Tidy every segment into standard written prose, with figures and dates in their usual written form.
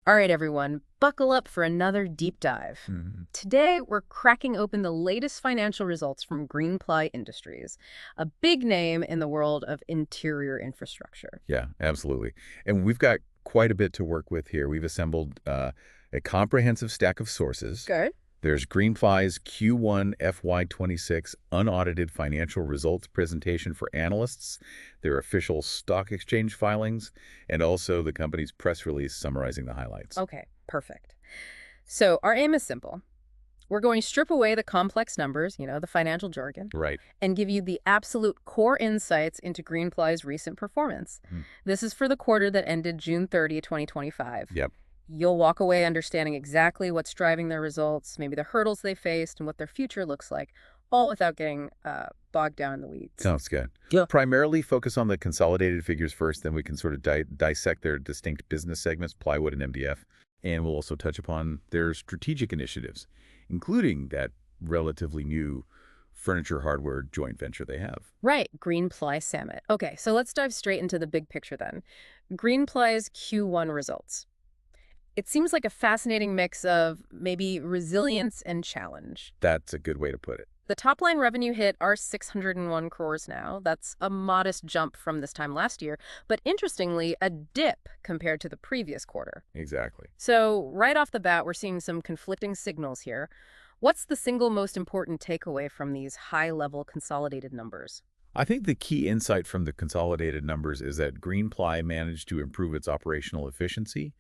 All right, everyone, buckle up for another deep dive. Mhm. Today, we're cracking open the latest financial results from Greenply Industries, a big name in the world of interior infrastructure. Yeah, absolutely. And we've got quite a bit to work with here. We've assembled a comprehensive stack of sources. Good. There's Greenply's Q1 FY26 unaudited financial results presentation for analysts, their official stock exchange filings, and also the company's press release summarizing the highlights. Okay, perfect. So, our aim is simple. We're going to strip away the complex numbers, the financial jargon, Right. and give you the absolute core insights into Greenply's recent performance. Mhm. This is for the quarter that ended June 30, 2025. Yep. You'll walk away understanding exactly what's driving their results, maybe the hurdles they faced, and what their future looks like, all without getting bogged down in the weeds. Sounds good. Yeah. Primarily focus on the consolidated figures first, then we can sort of dissect their distinct business segments, plywood and MDF. And we'll also touch upon their strategic initiatives, including that relatively new furniture hardware joint venture they have. Right, Greenply Summit. Okay, so let's dive straight into the big picture then. Greenply's Q1 results. It seems like a fascinating mix of maybe resilience and challenge. That's a good way to put it. The top line revenue hit our 601 crores now. That's a modest jump from this time last year, but interestingly, a dip compared to the previous quarter. Exactly. So right off the bat, we're seeing some conflicting signals here. What's the single most important takeaway from these high-level consolidated numbers? I think the key insight from the consolidated numbers is that Greenply managed to improve its operational efficiency,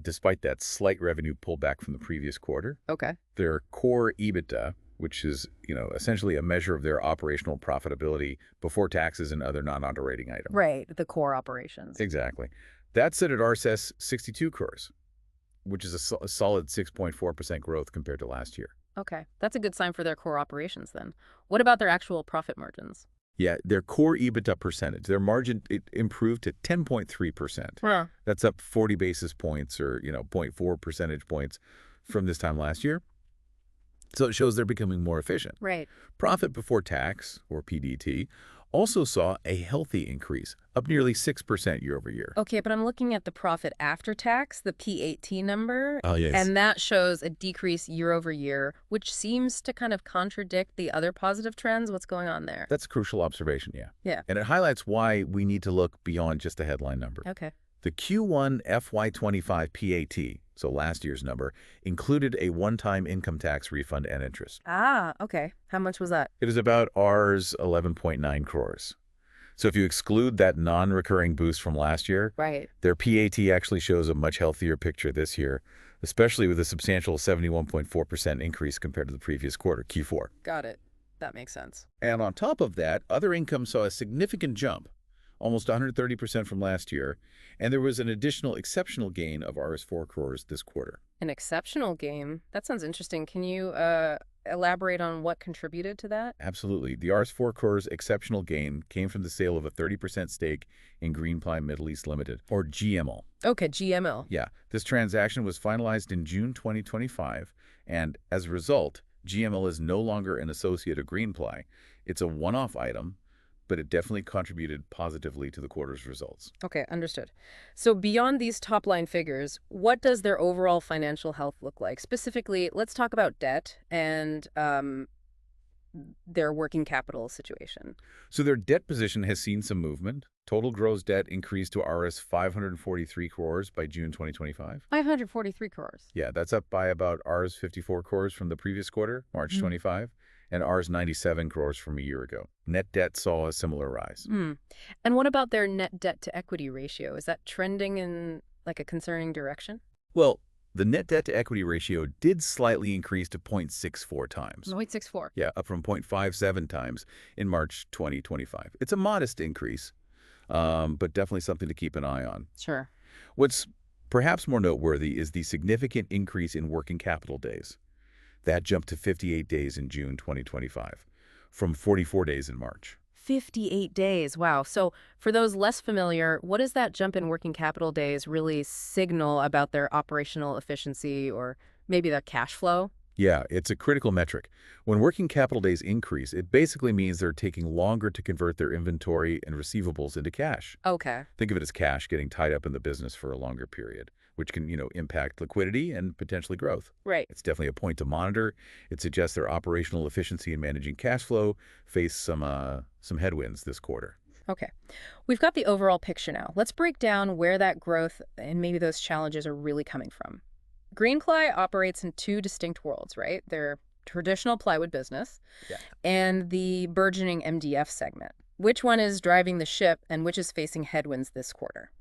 despite that slight revenue pullback from the previous quarter. Okay. Their core EBITDA, which is, essentially a measure of their operational profitability before taxes and other non-operating items. Right, the core operations. Exactly. That's at RSS 62 crores, which is a solid 6.4% growth compared to last year. Okay, that's a good sign for their core operations then. What about their actual profit margins? Yeah, their core EBITDA percentage, their margin, it improved to 10.3%. Yeah. That's up 40 basis points or, zero point 0.4 percentage points from this time last year. So it shows they're becoming more efficient. Right. Profit before tax, or PDT, also saw a healthy increase, up nearly 6% year over year. Okay, but I'm looking at the profit after tax, the PAT number, Oh, yes. and that shows a decrease year over year, which seems to kind of contradict the other positive trends. What's going on there? That's a crucial observation, yeah. Yeah. And it highlights why we need to look beyond just a headline number. Okay. The Q1 FY25 PAT, so last year's number, included a one-time income tax refund and interest. Ah, okay. How much was that? It is about Rs 11.9 crores. So if you exclude that non-recurring boost from last year, Right. their PAT actually shows a much healthier picture this year, especially with a substantial 71.4% increase compared to the previous quarter, Q4. Got it. That makes sense. And on top of that, other income saw a significant jump, almost 130% from last year, and there was an additional exceptional gain of Rs 4 crores this quarter. An exceptional game. That sounds interesting. Can you elaborate on what contributed to that? Absolutely. The Rs 4 crores exceptional gain came from the sale of a 30% stake in Greenply Middle East Limited, or GML. Okay, GML. Yeah, this transaction was finalized in June 2025, and as a result, GML is no longer an associate of Greenply. It's a one-off item, but it definitely contributed positively to the quarter's results. Okay, understood. So beyond these top-line figures, what does their overall financial health look like? Specifically, let's talk about debt and their working capital situation. So their debt position has seen some movement. Total gross debt increased to Rs 543 crores by June 2025. 543 crores. Yeah, that's up by about Rs 54 crores from the previous quarter, March 25, and Rs 97 crores from a year ago. Net debt saw a similar rise. And what about their net debt to equity ratio? Is that trending in like a concerning direction? Well, the net debt to equity ratio did slightly increase to 0.64 times. 0.64. Yeah, up from 0.57 times in March 2025. It's a modest increase, but definitely something to keep an eye on. Sure. What's perhaps more noteworthy is the significant increase in working capital days. That jumped to 58 days in June 2025, from 44 days in March. 58 days. Wow. So for those less familiar, what does that jump in working capital days really signal about their operational efficiency or maybe the cash flow? Yeah, it's a critical metric. When working capital days increase, it basically means they're taking longer to convert their inventory and receivables into cash. Okay. Think of it as cash getting tied up in the business for a longer period. which can, impact liquidity and potentially growth. Right. It's definitely a point to monitor. It suggests their operational efficiency in managing cash flow face some headwinds this quarter. Okay. We've got the overall picture now. Let's break down where that growth and maybe those challenges are really coming from. Greenply operates in two distinct worlds, right? Their traditional plywood business Yeah. and the burgeoning MDF segment. Which one is driving the ship and which is facing headwinds this quarter?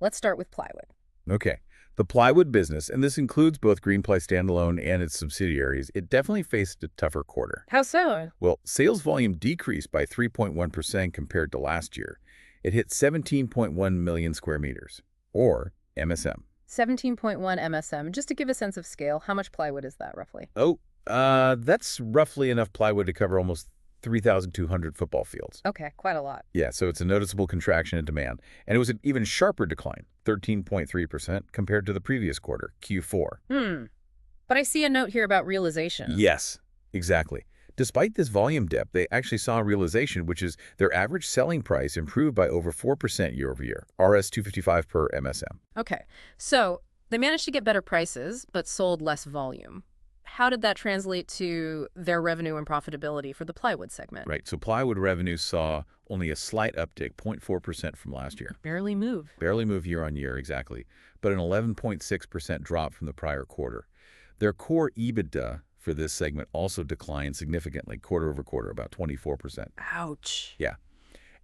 Let's start with plywood. Okay. The plywood business, and this includes both Greenply standalone and its subsidiaries, it definitely faced a tougher quarter. How so? Well, sales volume decreased by 3.1% compared to last year. It hit 17.1 million square meters, or MSM. 17.1 MSM. Just to give a sense of scale, how much plywood is that roughly? Oh, that's roughly enough plywood to cover almost 3,200 football fields. Okay, quite a lot. Yeah, so it's a noticeable contraction in demand. And it was an even sharper decline, 13.3% compared to the previous quarter, Q4. But I see a note here about realization. Yes, exactly. Despite this volume dip, they actually saw a realization, which is their average selling price improved by over 4% year over year, RS 255 per MSM. Okay, so they managed to get better prices, but sold less volume. How did that translate to their revenue and profitability for the plywood segment? Right, so plywood revenue saw only a slight uptick, 0.4% from last year. Barely move. Barely move year on year, exactly, but an 11.6% drop from the prior quarter. Their core EBITDA for this segment also declined significantly, quarter over quarter, about 24%. Ouch. Yeah.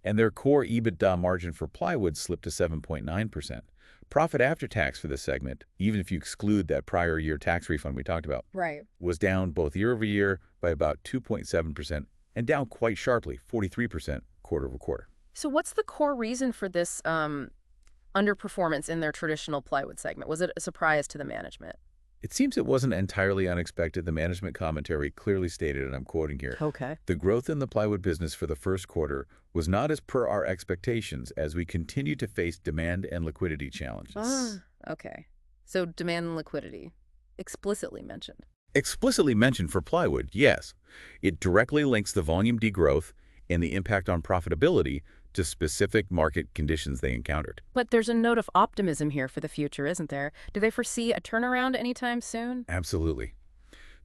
And their core EBITDA margin for plywood slipped to 7.9%. Profit after tax for this segment, even if you exclude that prior year tax refund we talked about, Right. was down both year over year by about 2.7% and down quite sharply, 43% quarter over quarter. So what's the core reason for this underperformance in their traditional plywood segment? Was it a surprise to the management? It seems it wasn't entirely unexpected. The management commentary clearly stated, and I'm quoting here, Okay. the growth in the plywood business for the first quarter was not as per our expectations as we continue to face demand and liquidity challenges. Okay. So demand and liquidity, explicitly mentioned. Explicitly mentioned for plywood, yes. It directly links the volume degrowth and the impact on profitability to specific market conditions they encountered. But there's a note of optimism here for the future, isn't there? Do they foresee a turnaround anytime soon? Absolutely.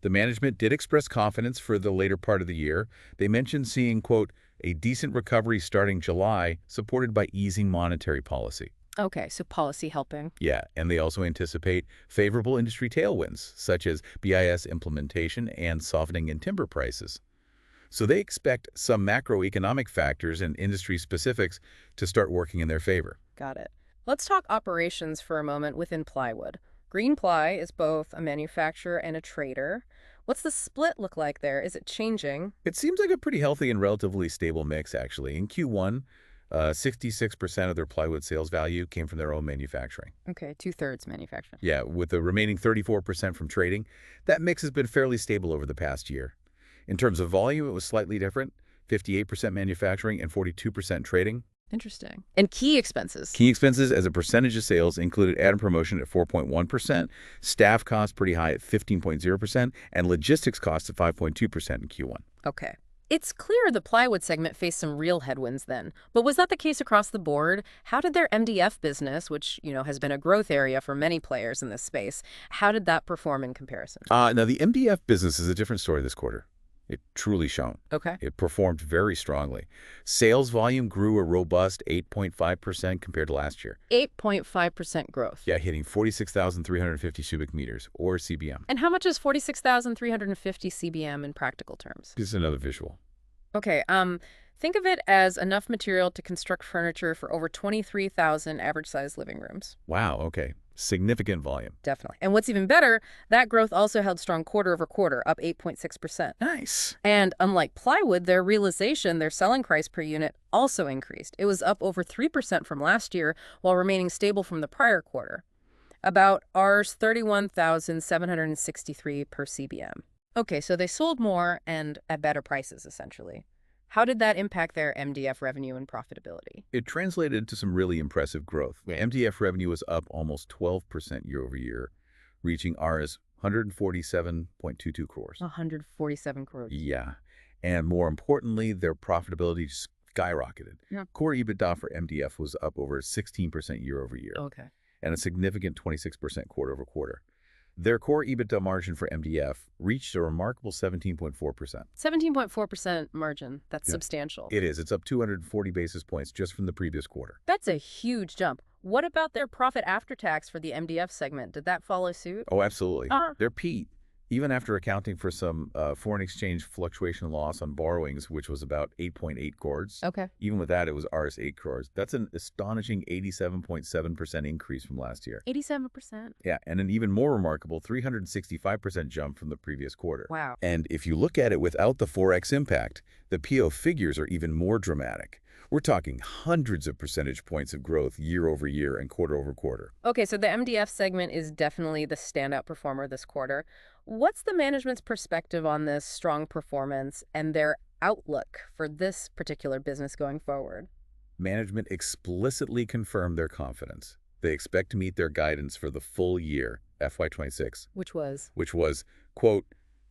The management did express confidence for the later part of the year. They mentioned seeing, quote, a decent recovery starting July, supported by easing monetary policy. Okay, so policy helping. Yeah, and they also anticipate favorable industry tailwinds, such as BIS implementation and softening in timber prices. So they expect some macroeconomic factors and industry specifics to start working in their favor. Got it. Let's talk operations for a moment within plywood. Greenply is both a manufacturer and a trader. What's the split look like there? Is it changing? It seems like a pretty healthy and relatively stable mix, actually. In Q1, 66% of their plywood sales value came from their own manufacturing. Okay, 2/3 manufacturing. Yeah, with the remaining 34% from trading. That mix has been fairly stable over the past year. In terms of volume, it was slightly different, 58% manufacturing and 42% trading. Interesting. And key expenses? Key expenses as a percentage of sales included ad and promotion at 4.1%, staff costs pretty high at 15.0%, and logistics costs at 5.2% in Q1. Okay. It's clear the plywood segment faced some real headwinds then. But was that the case across the board? How did their MDF business, which, has been a growth area for many players in this space, how did that perform in comparison? Now, the MDF business is a different story this quarter. It truly shone. Okay. It performed very strongly. Sales volume grew a robust 8.5% compared to last year. 8.5% growth. Yeah, hitting 46,350 cubic meters, or CBM. And how much is 46,350 CBM in practical terms? This is another visual. Okay, think of it as enough material to construct furniture for over 23,000 average-sized living rooms. Wow, okay. Significant volume. Definitely. And what's even better, that growth also held strong quarter over quarter, up 8.6%. Nice. And unlike plywood, their realization, their selling price per unit, also increased. It was up over 3% from last year, while remaining stable from the prior quarter. About Rs 31,763 per CBM. Okay, so they sold more and at better prices, essentially. How did that impact their MDF revenue and profitability? It translated to some really impressive growth. MDF revenue was up almost 12% year over year, reaching Rs 147.22 crores. 147 crores. Yeah. And more importantly, their profitability skyrocketed. Yeah. Core EBITDA for MDF was up over 16% year over year. Okay. and a significant 26% quarter-over-quarter. Their core EBITDA margin for MDF reached a remarkable 17.4%. 17.4% margin. That's Yeah. substantial. It is. It's up 240 basis points just from the previous quarter. That's a huge jump. What about their profit after tax for the MDF segment? Did that follow suit? Oh, absolutely. Uh, Their Pete, even after accounting for some foreign exchange fluctuation loss on borrowings, which was about 8.8 crores. Okay. Even with that, it was Rs 8 crores. That's an astonishing 87.7% increase from last year. 87%. Yeah, and an even more remarkable 365% jump from the previous quarter. Wow. And if you look at it without the Forex impact, the PO figures are even more dramatic. We're talking hundreds of percentage points of growth year over year and quarter over quarter. Okay, so the MDF segment is definitely the standout performer this quarter. What's the management's perspective on this strong performance and their outlook for this particular business going forward? Management explicitly confirmed their confidence. They expect to meet their guidance for the full year, FY26, Which was? which was, quote,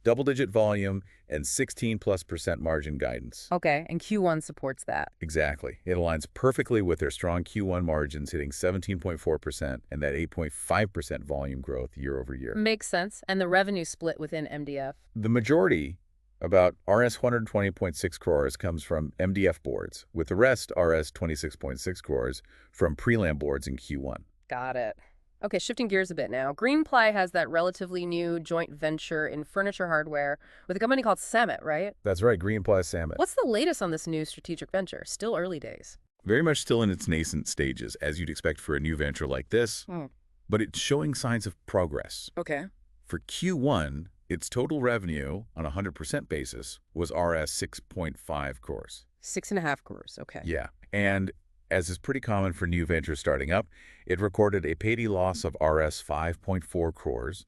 double-digit volume and 16+% margin guidance. Okay, and Q1 supports that. Exactly. It aligns perfectly with their strong Q1 margins hitting 17.4% and that 8.5% volume growth year over year. Makes sense. And the revenue split within MDF? The majority, about Rs 120.6 crores, comes from MDF boards, with the rest Rs 26.6 crores from prelam boards in Q1. Got it. Okay, shifting gears a bit now. Greenply has that relatively new joint venture in furniture hardware with a company called Summit, right? That's right, Greenply Summit. What's the latest on this new strategic venture? Still early days. Very much still in its nascent stages, as you'd expect for a new venture like this, but it's showing signs of progress. Okay. For Q1, its total revenue on a 100% basis was Rs 6.5 crores. 6.5 crores. Okay. Yeah, and as is pretty common for new ventures starting up, it recorded a payday loss of Rs 5.4 crores.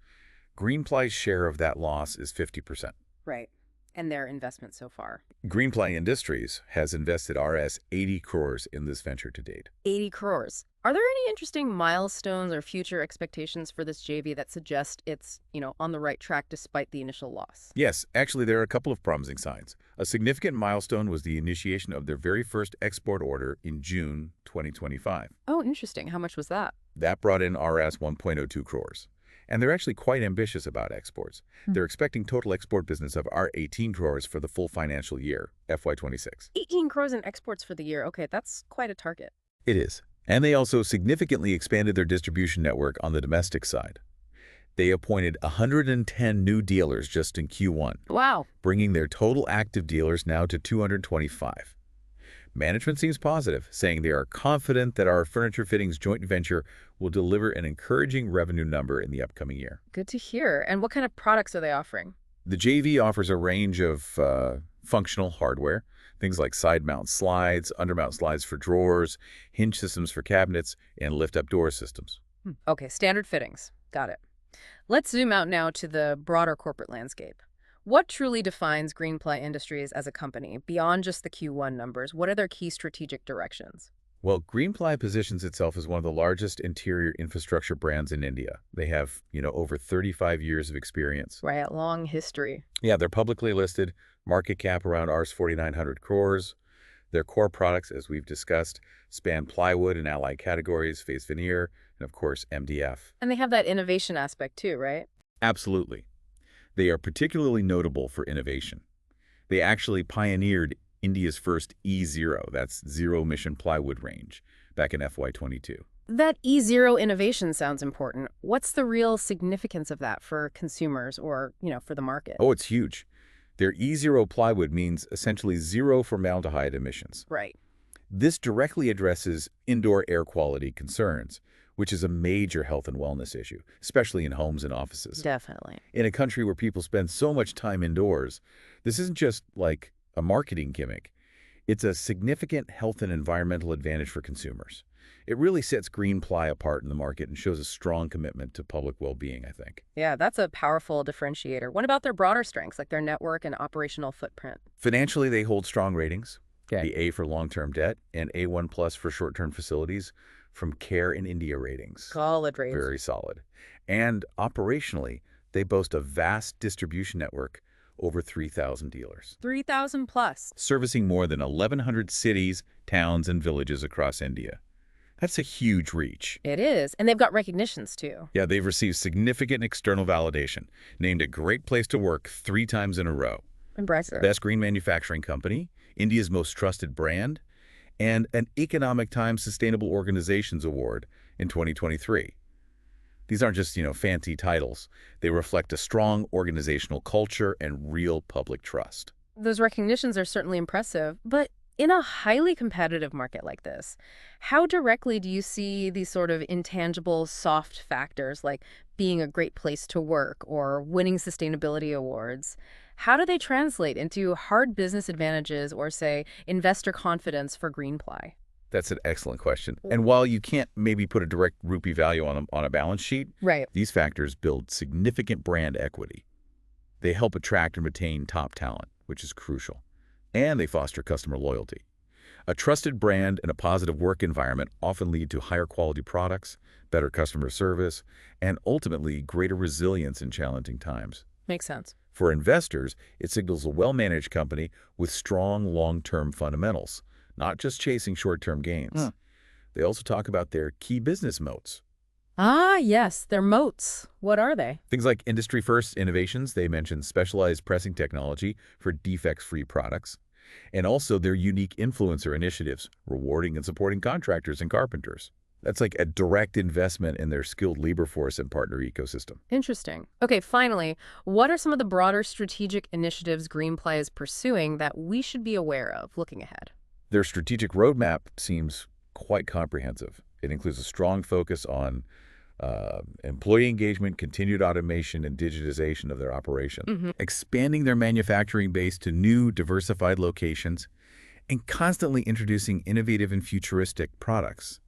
Greenply's share of that loss is 50%. Right. And their investment so far. Greenply Industries has invested Rs 80 crores in this venture to date. 80 crores. Are there any interesting milestones or future expectations for this JV that suggest it's, on the right track despite the initial loss? Yes, actually there are a couple of promising signs. A significant milestone was the initiation of their very first export order in June 2025. Oh, interesting. How much was that? That brought in Rs 1.02 crores. And they're actually quite ambitious about exports. They're expecting total export business of Rs 18 crores for the full financial year, FY26. 18 crores in exports for the year. Okay, that's quite a target. It is. And they also significantly expanded their distribution network on the domestic side. They appointed 110 new dealers just in Q1, Wow. bringing their total active dealers now to 225. Management seems positive, saying they are confident that our furniture fittings joint venture will deliver an encouraging revenue number in the upcoming year. Good to hear. And what kind of products are they offering? The JV offers a range of functional hardware, things like side-mount slides, undermount slides for drawers, hinge systems for cabinets, and lift-up door systems. Okay, standard fittings. Got it. Let's zoom out now to the broader corporate landscape. What truly defines Greenply Industries as a company, beyond just the Q1 numbers? What are their key strategic directions? Well, Greenply positions itself as one of the largest interior infrastructure brands in India. They have, over 35 years of experience. Right, long history. Yeah, they're publicly listed, market cap around Rs 4,900 crores. Their core products, as we've discussed, span plywood and allied categories, face veneer, and of course, MDF. And they have that innovation aspect too, right? Absolutely. They are particularly notable for innovation. They actually pioneered India's first E0, that's zero-emission plywood range, back in FY22. That E0 innovation sounds important. What's the real significance of that for consumers or, for the market? Oh, it's huge. Their E0 plywood means essentially zero formaldehyde emissions. Right. This directly addresses indoor air quality concerns, which is a major health and wellness issue, especially in homes and offices. Definitely. In a country where people spend so much time indoors, this isn't just like a marketing gimmick. It's a significant health and environmental advantage for consumers. It really sets Greenply apart in the market and shows a strong commitment to public well-being, I think. Yeah, that's a powerful differentiator. What about their broader strengths, like their network and operational footprint? Financially, they hold strong ratings. Okay. The A for long-term debt and A1 plus for short-term facilities from Care in India ratings. Solid ratings. Very solid. And operationally, they boast a vast distribution network, over 3,000 dealers. 3,000 plus. Servicing more than 1,100 cities, towns, and villages across India. That's a huge reach. It is, and they've got recognitions too. Yeah, they've received significant external validation, named a great place to work 3 times in a row. Impressive. Best Green Manufacturing Company, India's most trusted brand, and an Economic Times Sustainable Organizations Award in 2023. These aren't just, fancy titles. They reflect a strong organizational culture and real public trust. Those recognitions are certainly impressive, but in a highly competitive market like this, how directly do you see these sort of intangible soft factors like being a great place to work or winning sustainability awards? How do they translate into hard business advantages or, say, investor confidence for Greenply? That's an excellent question. And while you can't maybe put a direct rupee value on a balance sheet, Right. these factors build significant brand equity. They help attract and retain top talent, which is crucial. And they foster customer loyalty. A trusted brand and a positive work environment often lead to higher quality products, better customer service, and ultimately greater resilience in challenging times. Makes sense. For investors, it signals a well-managed company with strong long-term fundamentals, not just chasing short-term gains. They also talk about their key business moats. Ah, yes, they're moats. What are they? Things like industry-first innovations, they mention specialized pressing technology for defects-free products, and also their unique influencer initiatives, rewarding and supporting contractors and carpenters. That's like a direct investment in their skilled labor force and partner ecosystem. Interesting. Okay, finally, what are some of the broader strategic initiatives Greenply is pursuing that we should be aware of looking ahead? Their strategic roadmap seems quite comprehensive. It includes a strong focus on employee engagement, continued automation, and digitization of their operation, expanding their manufacturing base to new, diversified locations, and constantly introducing innovative and futuristic products,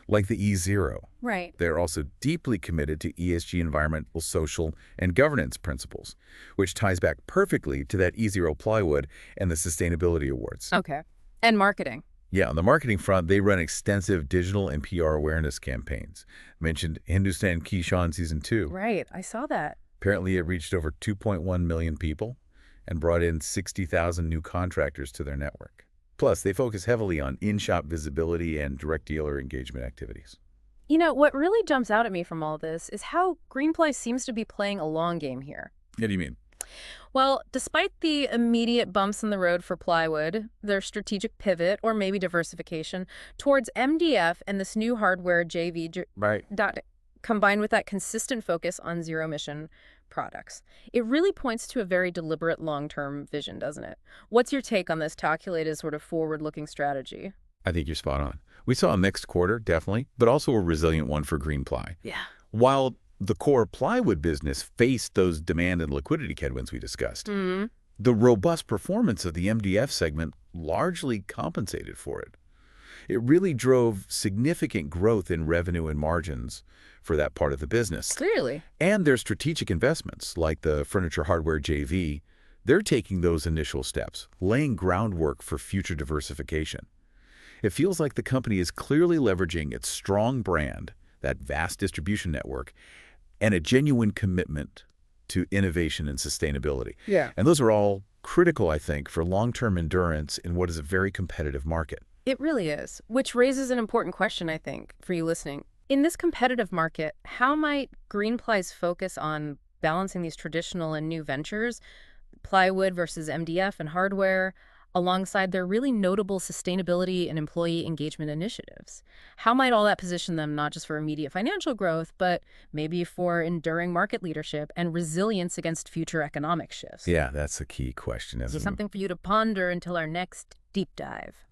like the E0. Right. They're also deeply committed to ESG, environmental, social, and governance principles, which ties back perfectly to that E0 plywood and the sustainability awards. Okay. And marketing. Yeah, on the marketing front, they run extensive digital and PR awareness campaigns. Mentioned Hindustan Kishan Season 2. Right, I saw that. Apparently, it reached over 2.1 million people and brought in 60,000 new contractors to their network. Plus, they focus heavily on in-shop visibility and direct dealer engagement activities. You know, what really jumps out at me from all this is how Greenply seems to be playing a long game here. What do you mean? Well, despite the immediate bumps in the road for plywood, their strategic pivot, or maybe diversification, towards MDF and this new hardware JV, Right. combined with that consistent focus on zero-emission products, it really points to a very deliberate long-term vision, doesn't it? What's your take on this calculated sort of forward-looking strategy? I think you're spot on. We saw a mixed quarter, definitely, but also a resilient one for Greenply. Yeah. While the core plywood business faced those demand and liquidity headwinds we discussed, the robust performance of the MDF segment largely compensated for it. It really drove significant growth in revenue and margins for that part of the business. Clearly. And their strategic investments, like the furniture hardware JV, they're taking those initial steps, laying groundwork for future diversification. It feels like the company is clearly leveraging its strong brand, that vast distribution network, and a genuine commitment to innovation and sustainability. Yeah. And those are all critical, I think, for long-term endurance in what is a very competitive market. It really is, which raises an important question, I think, for you listening. In this competitive market, how might Greenply's focus on balancing these traditional and new ventures, plywood versus MDF and hardware, alongside their really notable sustainability and employee engagement initiatives? How might all that position them not just for immediate financial growth, but maybe for enduring market leadership and resilience against future economic shifts? Yeah, that's a key question, This isn't is it? something for you to ponder until our next deep dive.